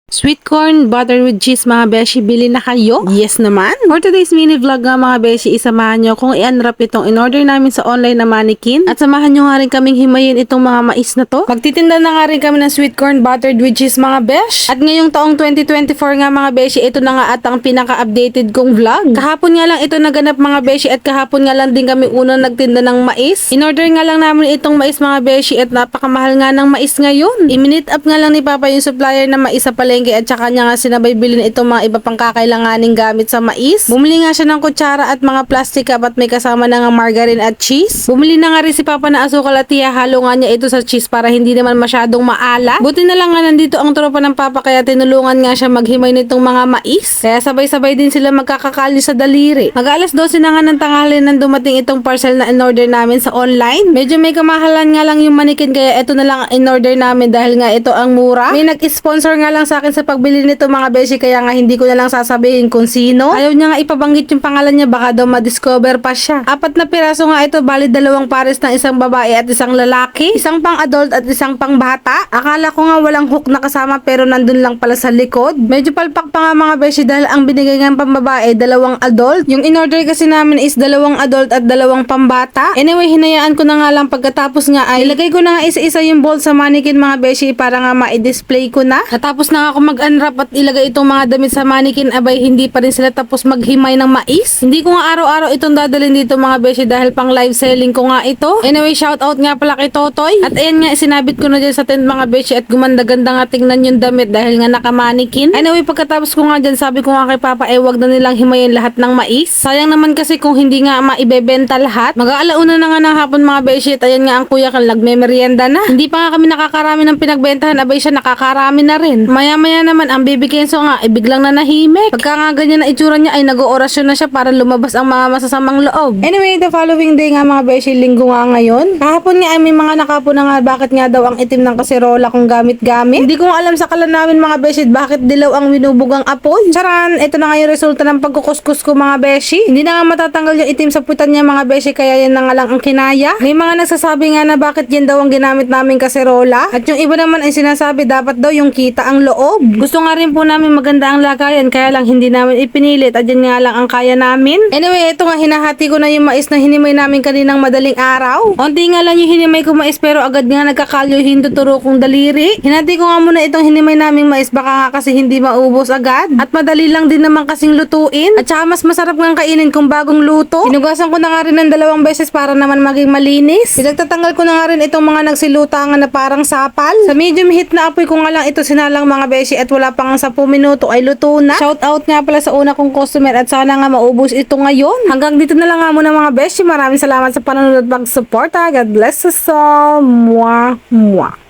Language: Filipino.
Sweet corn, butter with cheese mga beshi, bili na kayo? Yes naman! For today's mini vlog nga mga beshi, isamahan nyo kung i-unwrap itong in-order namin sa online na mannequin. At samahan nyo nga rin kaming himayin itong mga mais na to. Magtitinda na nga rin kami ng sweet corn, buttered with cheese mga besh. At ngayong taong 2024 nga mga beshi, ito na nga at ang pinaka-updated kong vlog. Kahapon nga lang ito naganap mga beshi at kahapon nga lang din kami unang nagtinda ng mais. In-order nga lang namin itong mais mga beshi at napakamahal nga ng mais ngayon. I-minute up nga lang ni Papa yung supplier na mais sa palengke at saka niya nga sinabay bilhin itong mga iba pang kakailanganing gamit sa mais. Bumili nga siya ng kutsara at mga plastic cup at may kasama na nga margarine at cheese. Bumili na nga rin si Papa na asukal at halo nga niya ito sa cheese para hindi naman masyadong maala. Buti na lang nga nandito ang tropa ng Papa kaya tinulungan nga siya maghimay nitong mga mais. Kaya sabay-sabay din sila magkakakali sa daliri. Mag-alas 12 na nga ng tanghali nang dumating itong parcel na in-order namin sa online. Medyo may kamahalan nga lang yung manikin kaya ito na lang ang in-order namin dahil nga ito ang mura. May nag-sponsor nga lang sa akin sa pagbili nito mga beshi kaya nga hindi ko na lang sasabihin kung sino. Ayaw niya nga ipabanggit yung pangalan niya baka daw ma-discover pa siya. 4 na piraso nga ito bali 2 pares ng isang babae at isang lalaki. Isang pang adult at isang pang bata. Akala ko nga walang hook na kasama pero nandun lang pala sa likod. Medyo palpak pa nga mga beshi dahil ang binigay nga pang babae 2 adult. Yung in-order kasi namin is 2 adult at 2 pambata. Anyway hinayaan ko na nga lang pagkatapos nga ay ilagay ko na nga isa-isa yung bolt sa mannequin mga beshi para nga ma-display ko na. Natapos na ako mag-unwrap at ilagay itong mga damit sa mannequin abay hindi pa rin sila tapos maghimay ng mais. Hindi ko nga araw-araw itong dadalhin dito mga beshi dahil pang live selling ko nga ito. Anyway shout out nga pala kay Totoy. At ayan nga sinabit ko na dyan sa tent mga beshi at gumanda-ganda nga tingnan yung damit dahil nga naka-mannequin. Anyway pagkatapos ko nga dyan sabi ko nga kay Papa wag na nilang himayin lahat ng mais. Sayang naman kasi kung hindi nga maibebenta lahat. Mag-aalauna na nga ng hapon mga beshi at ayan nga ang kuya kan nagme-merienda na. Hindi pa nga kami nakakarami ng pinagbentahan abay siya nakakarami na rin. Maya-maya naman ang baby Kenzo nga biglang na nahimik. Pagka nga ganyan na itsura niya ay nag-oorasyon na siya para lumabas ang mga masasamang loob. Anyway, the following day nga mga beshi, linggo nga ngayon. Kahapon nga ay may mga nakapo na nga bakit nga daw ang itim ng kaserola kung gamit-gamit. Hindi ko nga alam sa kalan namin mga beshi bakit dilaw ang winubugang apoy. Charan, ito na nga yung resulta ng pagkukuskus ko mga beshi. Hindi na nga matatanggal yung itim sa putan niya mga beshi kaya yan na nga lang ang kinaya. May mga nagsasabi nga na bakit yan daw ang ginamit namin kaserola. At yung iba naman ay sinasabi dapat daw yung kita ang loob. Gusto nga rin po namin maganda ang lagayan kaya lang hindi namin ipinilit at yan nga lang ang kaya namin. Anyway, ito nga hinahati ko na yung mais na hinimay namin kaninang madaling araw. Unti nga lang yung hinimay ko mais pero agad nga nagkakalyo yung tuturo kong daliri. Hinati ko nga muna itong hinimay naming mais baka nga kasi hindi maubos agad. At madali lang din naman kasing lutuin. At saka mas masarap nga kainin kung bagong luto. Hinugasan ko na nga rin ng 2 beses para naman maging malinis. Pinagtatanggal ko na nga rin itong mga nagsilutangan na parang sapal. Sa medium heat na apoy ko nga lang ito sinalang mga beshi at wala pang 10 minuto ay luto na. Shout out nga pala sa una kong customer at sana nga maubos ito ngayon. Hanggang dito na lang nga muna mga beshi. Maraming salamat sa panonood at pag-support. God bless us all. Mwah, mwah.